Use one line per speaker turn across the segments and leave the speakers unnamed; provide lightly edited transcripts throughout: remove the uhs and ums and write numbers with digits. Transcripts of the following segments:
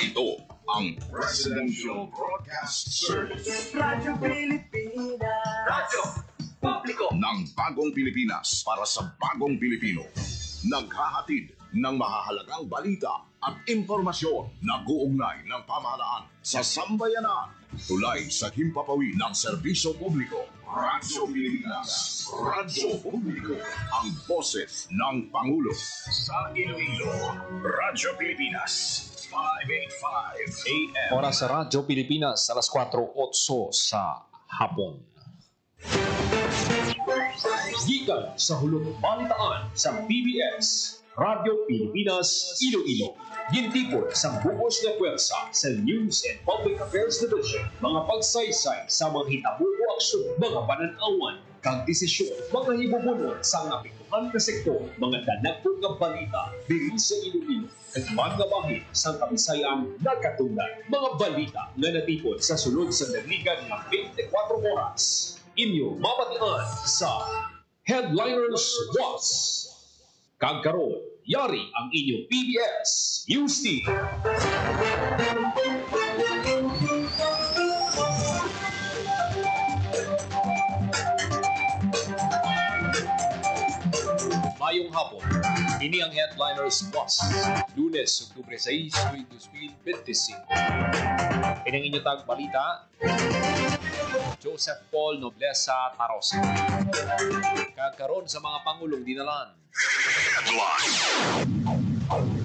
Ito ang Presidential Broadcast Service.
Radyo Pilipinas.
Radyo Publiko ng Bagong Pilipinas para sa Bagong Pilipino. Naghahatid ng mahahalagang balita at impormasyon na guugnay ng pamahalaan sa sambayanan. Tulay sa himpapawid ng serbisyo publiko. Radyo Pilipinas. Radyo Publiko. Ang boses ng Pangulo. Sa Iloilo, Radyo Pilipinas. 585 AM.
Oras sa Radyo Pilipinas, alas 4:08 sa hapon. Gikan sa hulog balitaan sa PBS, Radyo Pilipinas, Iloilo. Gintipon sa bukos na pwersa sa News and Public Affairs Division, mga pagsaysay sa mga hitabo o aksyon, mga pananawan, kang desisyon, mga hibubunod sa napikuhan na sektor, mga danagpong ng balita, diri sa Iloilo, at mga bahin sa Kabisayang nagkatungdan, mga balita na natipon sa sulod sa naligan ng 24 oras. Inyo mapatian sa Headliners Was. Kagkaroon, yari ang inyong PBS News Team. Mayong hapon, ini ang Headliners Boss. Lunes, Oktubre 6, 2025. Ini ang inyong tag balita. Joseph Paul Nobleza Tarosa. Kagkaroon sa mga Pangulong dinalan.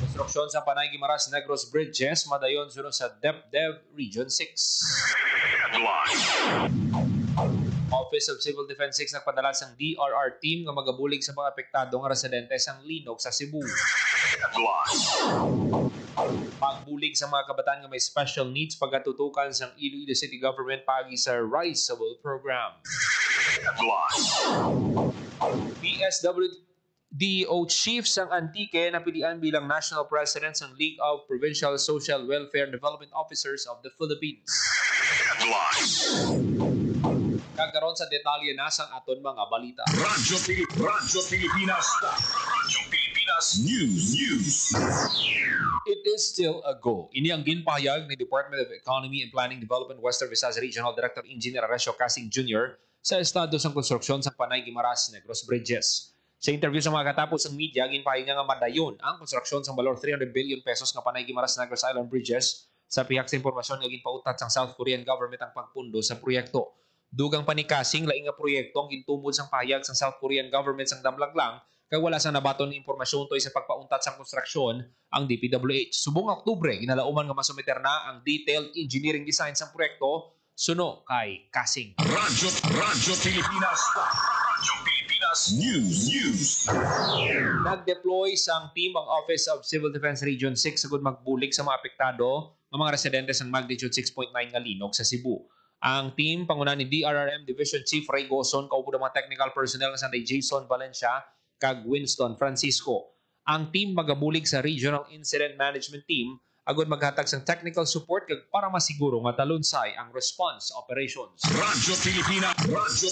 Konstruksyon sa Panay Guimaras Negros Bridges, madayon sunod sa DepDev Region 6. Office of Civil Defense 6 nagpadala sang DRR team nga magabulig sa mga apektado nga residente sang Linog sa Cebu. Pagbulig sa mga kabataan nga may special needs pagkatutukan sang Iloilo City Government pagi sa Riceable Program. PSWDO Chief sang Antique napilian bilang National President sang League of Provincial Social Welfare Development Officers of the Philippines. Kagkaroon sa detalye na sang aton mga balita.
Radyo Pilipinas. Radyo Pilipinas News.
It is still a go. Ini ang ginpahayag ni Department of Economy and Planning Development Western Visayas Regional Director Engineer Aresio Casing Jr. sa estado sang konstruksyon sa Panay Guimaras Negros Bridges. Sa interview sa mga katapos ng media, ginpahayag nga madayon ang konstruksyon sa balor 300 billion pesos nga Panay Guimaras Negros Island Bridges sa pihak sa impormasyon nga ginpautat sang South Korean government ang pagpundo sa proyekto. Dugang panikasing laing nga proyekto ang gintumod sang pahayag sang South Korean government sang damlaglang kay wala sang nabaton ng impormasyon toy sa pagpauntat sang konstruksyon ang DPWH. Subong Oktubre ginalauman nga masumiter na ang detailed engineering design sang proyekto suno kay Kasing.
Radyo Pilipinas. Radyo Pilipinas News.
Nag-deploy sang team ang Office of Civil Defense Region 6 sagud magbulig sa mga apektado ng mga residente sang magnitude 6.9 nga linog sa Cebu. Ang team, panguna ni DRRM Division Chief Ray Goson, kaupo ng mga technical personnel na sanday Jason Valencia, kag Winston Francisco. Ang team magabulig sa Regional Incident Management Team, agad maghatag sang technical support kag para masiguro nga talunsay ang response operations.
Radyo Pilipinas. Radyo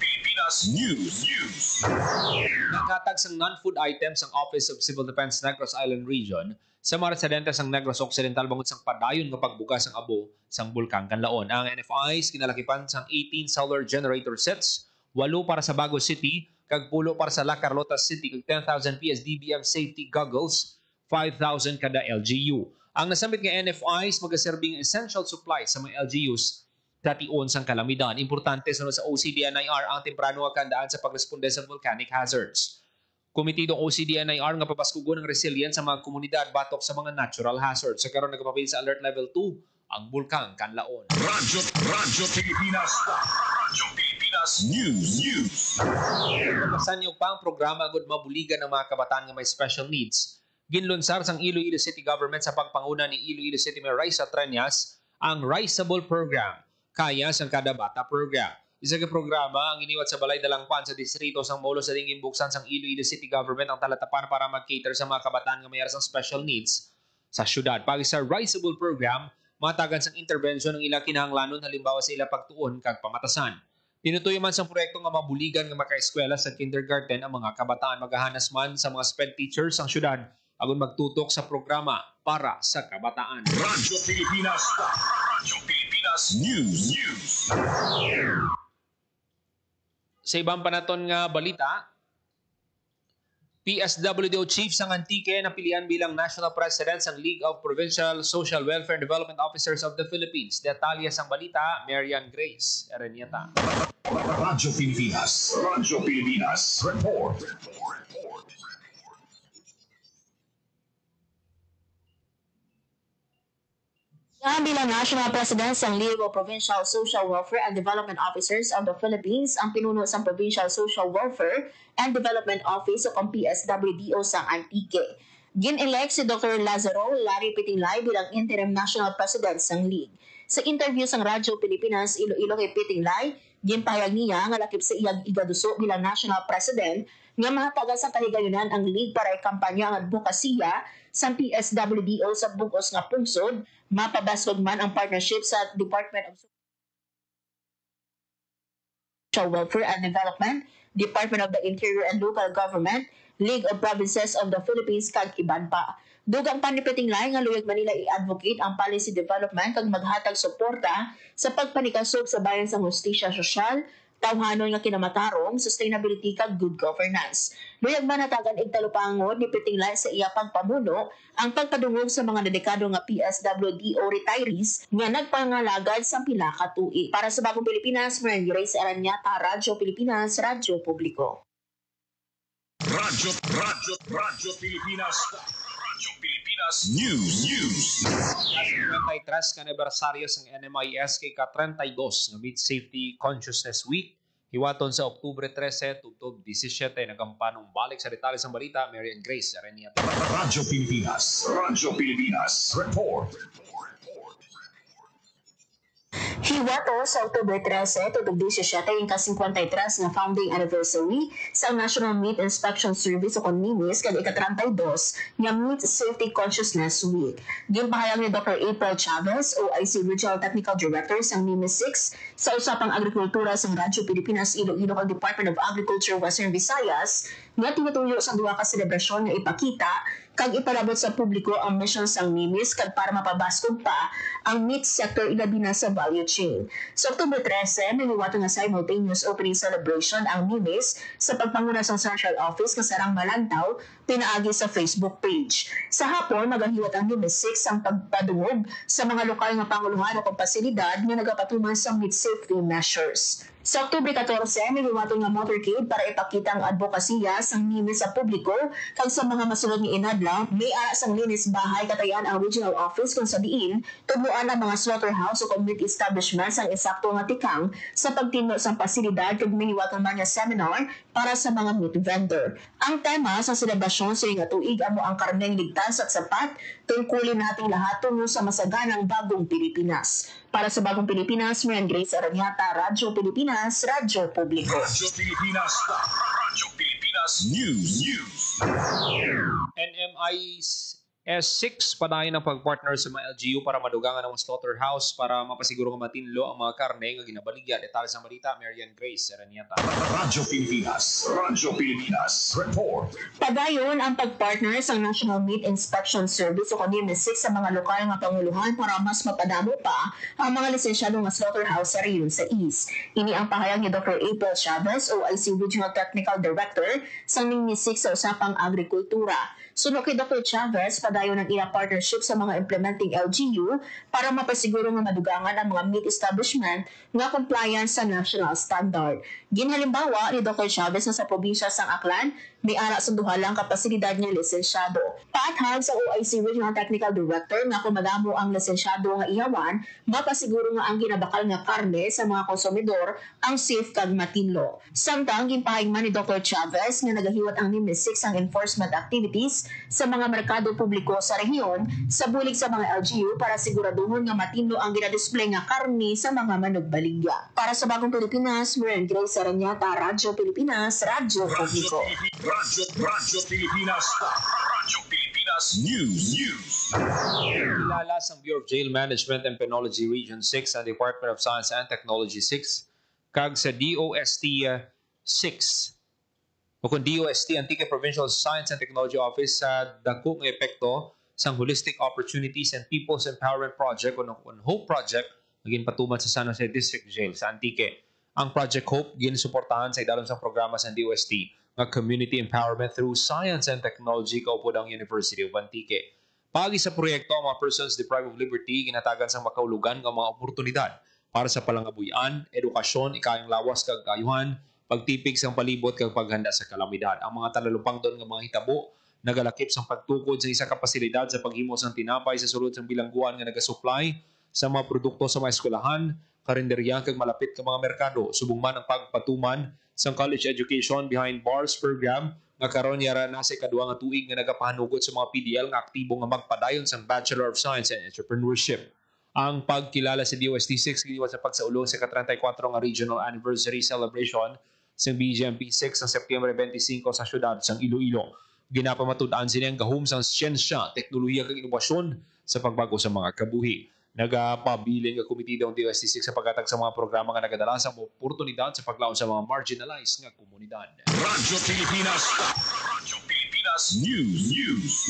Pilipinas News.
Naghatag sang non-food items ang Office of Civil Defense Negros Island Region sa mga residente sang Negros Occidental bangod sang padayon nga pagbugas sang abo sang Bulkang Kanlaon. Ang NFIs kinalakipan sang 18 solar generator sets, 8 para sa Bago City, kag 10 para sa La Carlota City, kag 10,000 PSDBM safety goggles, 5,000 kada LGU. Ang nasambit nga NFIs magaserbing essential supply sa mga LGUs tatiun sang kalamidad. Importante sunod sa OCDNIR ang temprano nga kandaan sa pagresponde sa volcanic hazards. Komitidong OCDNIR nga papaskugon ng resilience sa mga komunidad batok sa mga natural hazards. Sa karon nagpapil sa Alert Level 2 ang Bulkang Kanlaon.
Radyo Pilipinas. Radyo Pilipinas News.
Kasanyog pa ang programa agad mabuligan ng mga kabataan nga may special needs. Ginlunsar sang Iloilo City Government sa pagpanguna ni Iloilo City Mayor Raisa Treñas ang Riceable Program, Kaya sang Kada Bata Program. Isa ka programa ang iniwat sa Balay Dalangpan sa distrito sang Molo sa dingin buksan sang Iloilo City Government ang talatapan para mag-cater sa mga kabataan nga mayroon sang special needs sa syudad. Pag sa Riceable Program, matagan sang intervention ng ilang kinahanglanon halimbawa sa ilang pagtuon kag pamatasan. Tinutuyo man sa proyekto nga mabuligan nga maka-eskwela sa kindergarten ang mga kabataan. Maghahanas man sa mga sped teachers ang syudad agon magtutok sa programa para sa kabataan.
Radyo Pilipinas. Radyo Pilipinas News.
Sa ibang panaton nga balita, PSWDO Chief sang Antique napilian bilang National President sang League of Provincial Social Welfare and Development Officers of the Philippines. Detalye sang balita, Marian Grace Erenieta.
Radyo Pilipinas. Radyo Pilipinas. Report.
Yan bilang National President ng League of Provincial Social Welfare and Development Officers of the Philippines ang pinuno sa Provincial Social Welfare and Development Office o PSWDO sa Antique. Gin-elect si Dr. Lazaro Larry Pitinglay bilang Interim National President ng League. Sa interview sa Radyo Pilipinas Iloilo kay Pitinglay, ginpahayag niya nga lakip sa iyang igaduso bilang National President nga mahatagan sa kahigayunan ang League para ikampanya ang advokasya sa PSWDO sa bugos nga pungsod, mapabasog man ang partnership sa Department of Social Welfare and Development, Department of the Interior and Local Government, League of Provinces of the Philippines kag iban pa. Dugang panipitinglay nga luyag Manila i-advocate ang policy development kag maghatag suporta sa pagpanikasog sa bayan sa hustisya sosyal, tawhanon nga kinamatarong, sustainability kag good governance. Luyag man natagan igtalupangod ni Pitinglay sa iya pagpamuno ang pagpadungog sa mga dedikado nga PSWDO retirees nga nagpangalagad sa pila ka tuig. Para sa Bagong Pilipinas, Marian Grace Erenieta, Radyo Pilipinas, Radyo Publiko.
Radyo Pilipinas. Radyo Pilipinas News.
May 53 ka anibersaryo ng NMIS kay ka-32 nga Mid-Safety Consciousness Week. Hiwaton sa Oktubre 13 tugtog 17 nagampanong balik sa detalye ng balita, Marian Grace Erenieta.
Radyo Pilipinas. Radyo Pilipinas. Report.
Hiwato sa Oktubre 13 tugtog 17 ang ka-53 nga founding anniversary sa National Meat Inspection Service o NIMIS kag ika-32 nga Meat Safety Consciousness Week. Ginpahayag ni Dr. April Chavez, OIC Regional Technical Director sa NIMIS 6 sa usapang agrikultura sa Radyo Pilipinas Iloilo kag Department of Agriculture Western Visayas nga tinutuyo sa duha ka selebrasyon nga ipakita kag ipalabot sa publiko ang mission sang NIMIS kag para mapabaskog pa ang meat sector ilabi na sa value chain. Sa October 13, naniwato nga simultaneous opening celebration ang NIMIS sa pagpanguna sa Central Office kasarang Malantaw, pinaagi sa Facebook page. Sa hapon, magahiwat ang NIMIS 6 ang pagpadungog sa mga lokal nga panguluhan o pasilidad nga nagapatuman sa meat safety measures. Sa Oktubre 14, niliwato nga motorcade para ipakita ang advokasya sang NIMIS sa publiko kag sa mga masulod nga inadlaw, may ara sang linis bahay katayan ang regional office kung sa diin tumuan ang mga slaughterhouse o community establishments ang eksakto nga tikang sa pagtino sa pasilidad kag miniwaton man nga seminar para sa mga meat vendor. Ang tema sa selebrasyon sa nga tuig amo ang karneng ligtas at sapat, tungkulin nating lahat tungo sa masaganang Bagong Pilipinas. Para sa Bagong Pilipinas, Marian Grace Erenieta, Radyo Pilipinas, Radyo Publiko.
Radyo Pilipinas. Radyo Pilipinas News.
NMIS 6 padayon ang pagpartner sa mga LGU para madugangan ang slaughterhouse para mapasiguro nga matinlo ang mga karne nga ginabaligya. Detalye sa balita, Marian Grace Erenieta.
Radyo Pilipinas. Radyo Pilipinas. Report.
Padayon ang pagpartner sa National Meat Inspection Service o NIMIS 6 sa mga lokal nga panguluhan para mas mapadamo pa ang mga lisensyado nga slaughterhouse sa rehiyon sa East. Ini ang pahayag ni Dr. April Chavez, OIC Regional Technical Director sa NIMIS 6 sa usapang agrikultura. Sunod kay Dr. Chavez, padayon ang iyang partnership sa mga implementing LGU para mapasiguro nga madugangan ang mga meat establishment nga compliance sa national standard. Ginhalimbawa ni Dr. Chavez na sa probinsya sang Aklan, may ara sa duha lang kapasilidad nga lisensyado. Paathag sa OIC Regional Technical Director nga kung madamo ang lisensyado nga iyawan, mapasiguro nga ang ginabakal nga karne sa mga konsumidor ang safe kag matinlo. Samtang ginpahayag ni Dr. Chavez nga nagahiwat ang NIMIS 6 ang enforcement activities sa mga merkado publiko sa rehiyon sa bulig sa mga LGU para siguraduhon nga matinlo ang ginadisplay nga karne sa mga manugbaligya. Para sa Bagong Pilipinas, Marian Grace Erenieta, Radyo Pilipinas, Radyo Publiko.
Radyo Pilipinas. Radyo Pilipinas News.
Kilala sa Bureau of Jail Management and Penology Region 6 ang Department of Science and Technology 6 kag sa DOST 6 o kung DOST Antique Provincial Science and Technology Office sa dakong epekto sa Holistic Opportunities and People's Empowerment Project o HOPE Project naging patuman sa San Jose District Jail sa Antique. Ang Project HOPE ginsuportahan sa idalom sa programa sa DOST ng Community Empowerment through Science and Technology kaupod ang University of Antique. Pagi sa proyekto, ang mga persons deprived of liberty ginatagan sa makaulugan ng mga oportunidad para sa palangabuyan, edukasyon, ikayang lawas kag kaayuhan, pagtipig sa palibot kag paghanda sa kalamidad. Ang mga talalupang doon ng mga hitabo nagalakip sa pagtukod sa isa ka pasilidad sa paghimo sang tinapay sa sulod sang bilangguan nga nagasupply sa mga produkto sa mga eskwelahan, karinderya kag malapit ka mga merkado. Subong man ang pagpatuman sa college education behind bars program nga karon yara na sa kadua nga tuig nga nagapahanugot sa mga PDL nga aktibo nga magpadayon sa Bachelor of Science and Entrepreneurship. Ang pagkilala sa DOST 6 giwas sa pagsaulong sa ka-34 nga regional anniversary celebration sa BGMP 6 sa September 25 sa syudad sang Iloilo. Ginapamatud-an sila ang gahom sa siyensya, teknolohiya kag inobasyon sa pagbago sa mga kabuhi. Nagapabilin nga komitido ang DOST 6 sa paghatag sa mga programa nga nagadala sa oportunidad sa paglaon sa mga marginalized nga komunidad.
Radyo Pilipinas. Radyo Pilipinas News.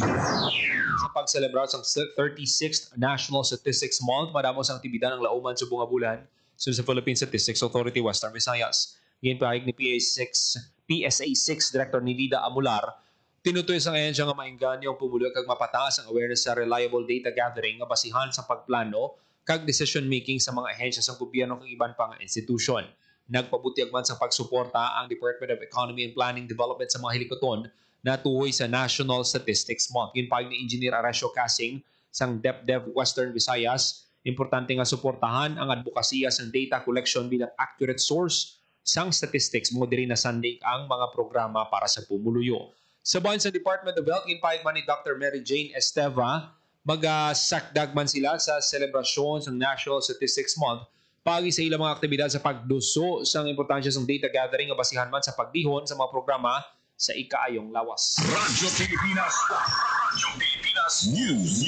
Sa pagselebrar sa 36th National Statistics Month, madamos ang aktibidad ng lauman sa bunga bulan sa Philippine Statistics Authority Western Visayas. Ginpahig ni PSA 6 Director ni Lida Amular, tinutoy sa ahensya nga maingganyo ang pumulo kag mapataas ang awareness sa reliable data gathering nga basihan sa pagplano kag decision making sa mga ahensya sa gobyerno kag iban pang institusyon. Nagpabutiag man sa pagsuporta ang Department of Economy and Planning Development sa mga hilikoton na tuhoy sa National Statistics Month. Ginpahig ni Engineer Aracio Casing sang DepDev Western Visayas, importante nga suportahan ang advokasya sa data collection bilang accurate source sang statistics mo diri na sandig ang mga programa para sa pumuluyo. Sa bahin sa Department of Health, ginpahig man ni Dr. Mary Jane Esteva, mag-sakdag man sila sa selebrasyon ng National Statistics Month pagi sa ilang mga aktibidad sa pagduso sa importansya ng data gathering nga basihan man sa pagdihon sa mga programa sa ikaayong lawas.
Radyo Pilipinas. Radyo Pilipinas News.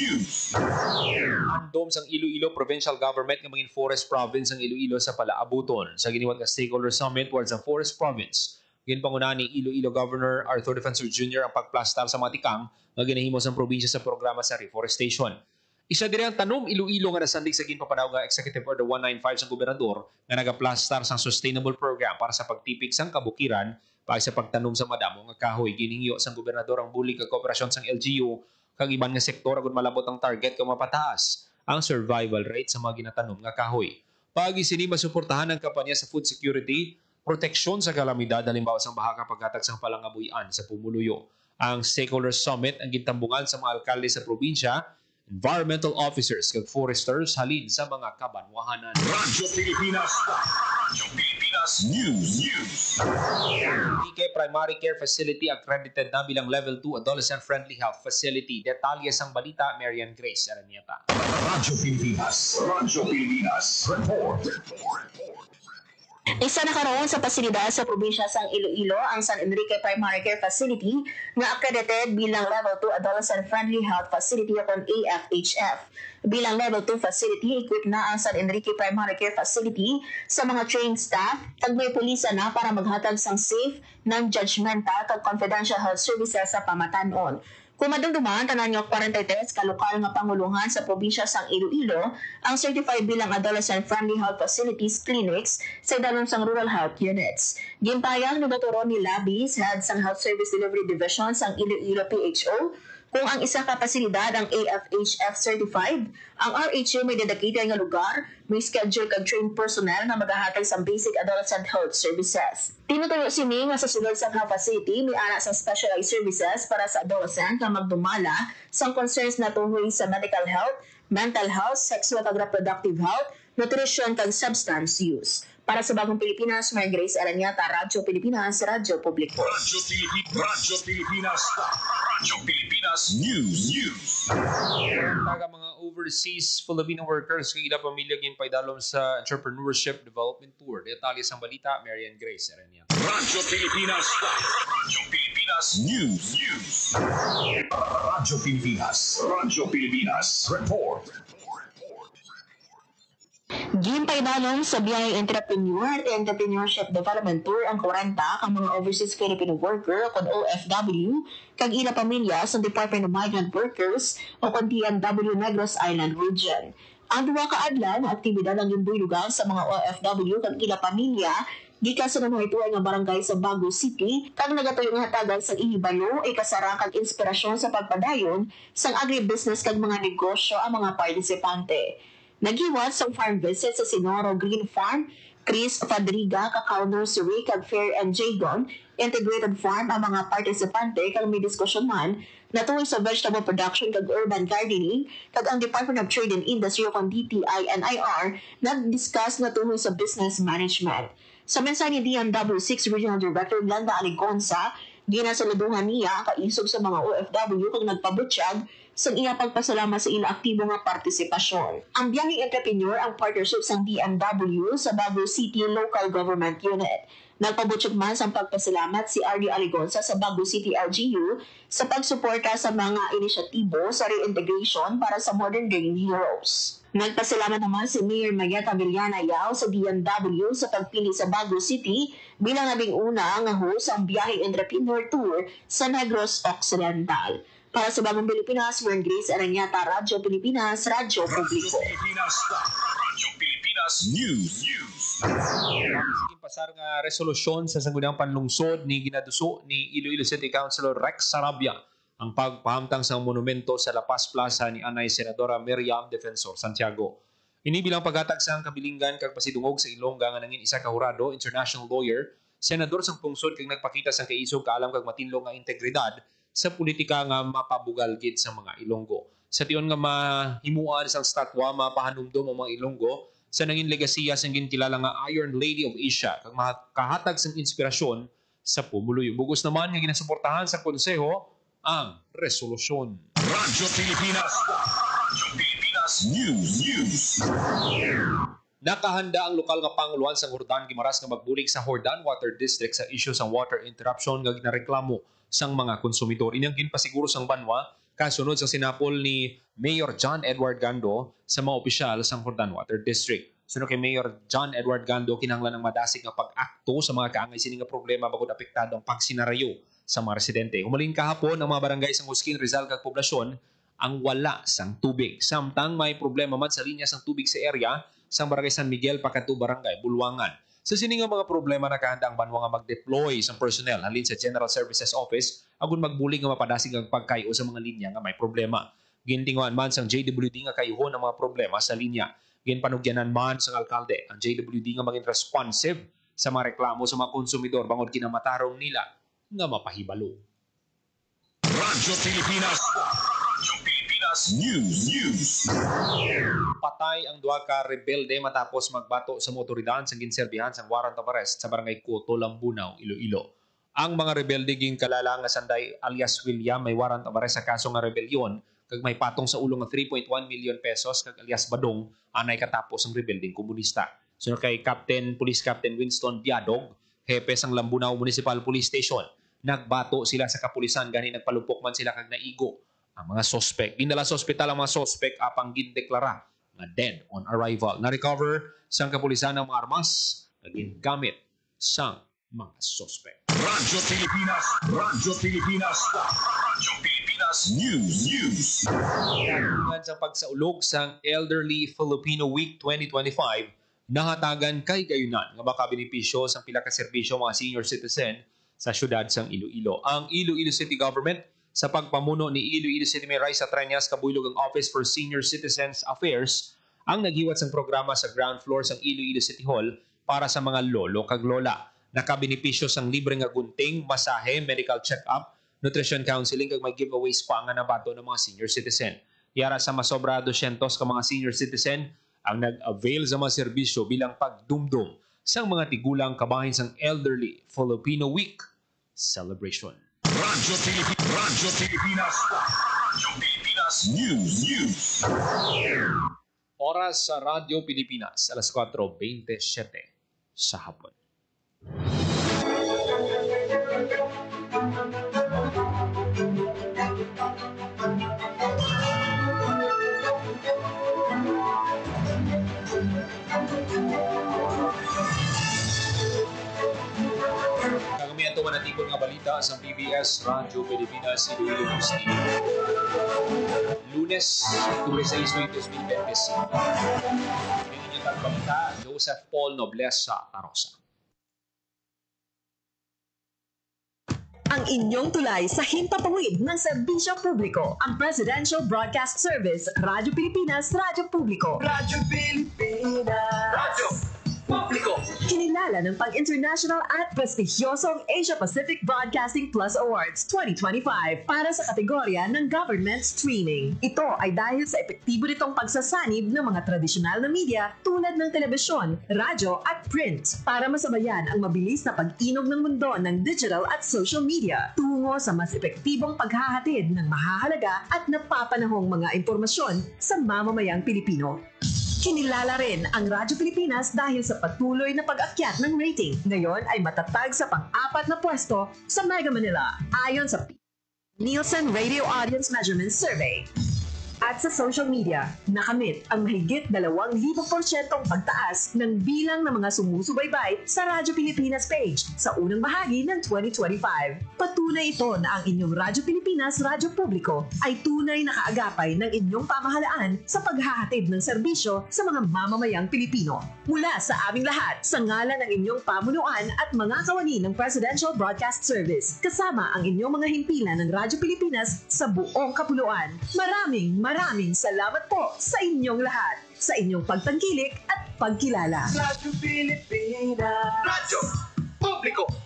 Andom sang Iloilo Provincial Government nga maging Forest Province ang Iloilo sa palaabuton. Sa giniwat nga Stakeholder Summit towards ang Forest Province, ginpangunahan ni Iloilo Governor Arthur Defensor Jr. ang pagplastar sa mga tikang nga ginahimo sa probinsya sa programa sa reforestation. Isa diri ang tanom Iloilo nga nasandig sa ginpapanaw nga Executive Order 195 sa gobernador nga nagaplastar sang sustainable program para sa pagtipik sang kabukiran para sa pagtanom sa madamo nga kahoy. Giningyo sang gobernador ang bulig kag kooperasyon sang LGU kag iban nga sektor agon malabot ang target kag mapataas ang survival rate sa mga ginatanom nga kahoy. Pagi sini masuportahan ang kampanya sa food security, proteksyon sa kalamidad halimbawa sang baha kapag hatag sang palangabuyan sa pumuluyo. Ang Stakeholder Summit ang gintambungan sa mga alkalde sa probinsya, environmental officers kag foresters halin sa mga kabanwahanan.
Radyo Pilipinas. Radyo Pilipinas News.
DK Primary Care Facility accredited na bilang Level 2 Adolescent-Friendly Health Facility. Detalye sang balita, Marian Grace Aranieta.
Radyo Pilipinas. Radyo Pilipinas. Report.
Isa na karoon sa pasilidad sa probinsya sang Iloilo ang San Enrique Primary Care Facility nga accredited bilang Level 2 Adolescent Friendly Health Facility o AFHF. Bilang Level 2 facility, equipped na ang San Enrique Primary Care Facility sa mga trained staff at may pulisa na para maghatag sang safe, non-judgmental at confidential health services sa pamatanon. Kung madumduman, tanan nga 43 kalokal nga pangulungan sa probinsya sang Iloilo ang certified bilang adolescent-friendly health facilities clinics sa idalom sang rural health units. Gimpayang ni Dr. Ronnie Labis, head sang Health Service Delivery Division sang Iloilo PHO, kung ang isa ka pasilidad ang AFHF certified, ang RHU may dedicated nga lugar, may schedule kag trained personnel na maghahatag sa basic adolescent health services. Tinutuyo sini nga sa sulod sa health facility may ana sa specialized services para sa adolescent nga magdumala sa concerns na tungkol sa medical health, mental health, sexual kag reproductive health, nutrition kag substance use. Para sa Bagong Pilipinas, may Grace Aranieta, Radyo Pilipinas, Radyo Publiko.
Radyo Pilipinas. Radyo Pilipinas News.
Taga mga overseas Filipino workers kay ila pamilya gin paidalom sa Entrepreneurship Development Tour. Detalye sang balita, Marian Grace Aranieta.
Radyo Pilipinas. Radyo Pilipinas News. Radyo Pilipinas. Radyo Pilipinas. Report.
Gimpaydalong sa biyaheng entrepreneur at entrepreneurship development tour ang 40 kang mga overseas Filipino worker o OFW kag ila pamilya sa Department of Migrant Workers o DMW Negros Island Region. Ang duwa ka adlaw nga aktibidad ang gimbuylugan sa mga OFW kag ila pamilya gikan sa nanuhituay nga barangay sa Baguio City kag nagatuyo nga hatagan sa ihibalo ay kasara kag inspirasyon sa pagpadayon sang agribusiness kag mga negosyo ang mga partisipante. Nagiwat sa farm visit sa Sinoro Green Farm, Chris Fadriga, Cacao Nursery, kag Fair and Jadon, Integrated Farm ang mga partisipante kag may diskusyon man natuloy sa vegetable production kag urban gardening kag ang Department of Trade and Industry o DTI and IR nag-discuss natuloy sa business management. Sa mensahe ni DMW6 Regional Director Glenda Aligonza, ginasaluduhan niya kaisog sa mga OFW kag nagpabutsyag sa iya pagpasalamat sa ila aktibo nga partisipasyon. Ang biyaheng entrepreneur ang partnership sa DMW sa Baguio City Local Government Unit. Nagpabutsyag man sa pagpasalamat si R.D. Aligonza sa Baguio City LGU sa pagsuporta sa mga inisyatibo sa reintegration para sa Modern Day Heroes. Nagpasalamat naman si Mayor Mayeta Villana Yao sa DMW sa pagpili sa Baguio City bilang nabing una nga host ang biyaheng entrepreneur tour sa Negros Occidental. Para sa Bagong Pilipinas, Mern Grace Aranyata, Radyo Pilipinas, Radyo Publiko.
Radyo Pilipinas News.
Sige pasar nga resolusyon sa sangguniang panlungsod ni ginaduso ni Iloilo City Councilor Rex Sarabia ang pagpahamtang sa monumento sa La Paz Plaza ni Anay Senadora Miriam Defensor Santiago. Ini bilang paghatag sa kabilingan kag pasidungog sa Ilongga nga nangin isa ka hurado, international lawyer, senador sang pungsod kag nagpakita sa kaisog kaalam kag matinlong nga integridad sa politika nga mapabugal gid sa mga Ilonggo. Sa tiyon nga mahimuan sang statwa mapahanumdom ang mga Ilonggo sa nangin legasiya sang ginkilala nga Iron Lady of Asia kag makahatag sang inspirasyon sa pumuluyo. Bugos naman nga ginasuportahan sa konseho ang resolusyon.
Radyo Pilipinas. Radyo Pilipinas News.
Nakahanda ang lokal nga panguluan sa Hordan Guimaras nga magbulig sa Hordan Water District sa issue sang water interruption nga ginareklamo sang mga konsumidor. Inyang ginpasiguro sang banwa kasunod sa sinapol ni Mayor John Edward Gando sa mga opisyal sang Hordan Water District. Sunod kay Mayor John Edward Gando, kinahanglan ng madasig nga pag-akto sa mga kaangay sining nga problema bagod apektado ang pagsinarayo sa mga residente. Humaling kahapon ang mga barangay sang Huskin, Rizal kag poblasyon ang wala sang tubig. Samtang may problema man sa linya sang tubig sa area sang barangay San Miguel, Pakato, Barangay Bulwangan. Sa sining nga mga problema nakahanda ang banwa nga mag-deploy sa personnel halin sa General Services Office agon magbulig nga mapadasig ang pagkayo sa mga linya nga may problema. Gintinguhan man sang JWD nga kayuhon ang mga problema sa linya. Ginpanugyanan man sang alkalde ang JWD nga maging responsive sa mga reklamo sa mga konsumidor bangod kinamatarong nila nga mapahibalo.
Radyo Pilipinas. Radyo Pilipinas News.
Patay ang duha ka rebelde matapos magbato sa motoridad sa ginserbihan sang warrant of arrest sa barangay Coto, Lambunaw, Iloilo. Ang mga rebelde ginkalala nga Sanday alias William may warrant of arrest sa kaso nga rebelyon kag may patong sa ulo nga 3.1 million pesos kag alias Badong anay katapos ang rebelding komunista. Sunod kay Police Captain Winston Biadog, hepe sang Lambunaw Municipal Police Station, nagbato sila sa kapulisan gani nagpalumpok man sila kag naigo ang mga sospek. Ginala sa ospital ang mga sospek apang gindeklara nga dead on arrival. Na-recover sang kapulisan ng mga armas na gingamit sang mga sospek.
Radyo Pilipinas. Radyo Pilipinas. Radyo Pilipinas News.
Kagungan sa pagsaulog sang Elderly Filipino Week 2025, nahatagan kay gayunan nga makabenepisyo sang pila ka serbisyo mga senior citizen sa syudad sang Iloilo. Ang Iloilo City Government sa pagpamuno ni Iloilo City Mayor Raisa Treñas kabuylog ang Office for Senior Citizens Affairs ang naghiwat sang programa sa ground floor sang Iloilo City Hall para sa mga lolo kag lola. Nakabenepisyo sang libre nga gunting, masahe, medical check-up, nutrition counseling kag may giveaways pa nga nabato ng mga senior citizen. Yara sa masobra 200 ka mga senior citizen ang nag-avail sa mga serbisyo bilang pagdumdum sang mga tigulang kabahin sang Elderly Filipino Week celebration.
Radyo Pilipinas. Radyo Pilipinas News.
Oras sa Radyo Pilipinas, alas 4:27 sa hapon. balita sa PBS Radyo Pilipinas Iloilo News Team. Lunes, Octubre 6, 2025. Ang inyong tagbalita, Joseph Paul Noblesa Tarosa.
Ang inyong tulay sa himpapawid ng serbisyo publiko, ang Presidential Broadcast Service, Radyo Pilipinas, Radyo Publiko.
Radyo Pilipinas. Radyo Publiko.
Kinilala ng pang-international at prestigyosong Asia Pacific Broadcasting Plus Awards 2025 para sa kategorya ng Government Streaming. Ito ay dahil sa epektibo nitong pagsasanib ng mga tradisyonal na media tulad ng telebisyon, radyo at print para masabayan ang mabilis na pag-inog ng mundo ng digital at social media tungo sa mas epektibong paghahatid ng mahahalaga at napapanahong mga impormasyon sa mamamayang Pilipino. Kinilala rin ang Radyo Pilipinas dahil sa patuloy na pag-akyat ng rating. Ngayon ay matatag sa pang-4 na pwesto sa Mega Manila ayon sa Nielsen Radio Audience Measurement Survey. At sa social media, nakamit ang mahigit 2,000% pagtaas ng bilang ng mga sumusubaybay sa Radyo Pilipinas page sa unang bahagi ng 2025. Patunay ito na ang inyong Radyo Pilipinas Radyo Publiko ay tunay na kaagapay ng inyong pamahalaan sa paghahatid ng serbisyo sa mga mamamayang Pilipino. Mula sa aming lahat, sa ngalan ng inyong pamunuan at mga kawani ng Presidential Broadcast Service, kasama ang inyong mga himpilan ng Radyo Pilipinas sa buong kapuluan. Maraming salamat po sa inyong lahat, sa inyong pagtangkilik at pagkilala.
Radyo Pilipinas. Radyo Publiko.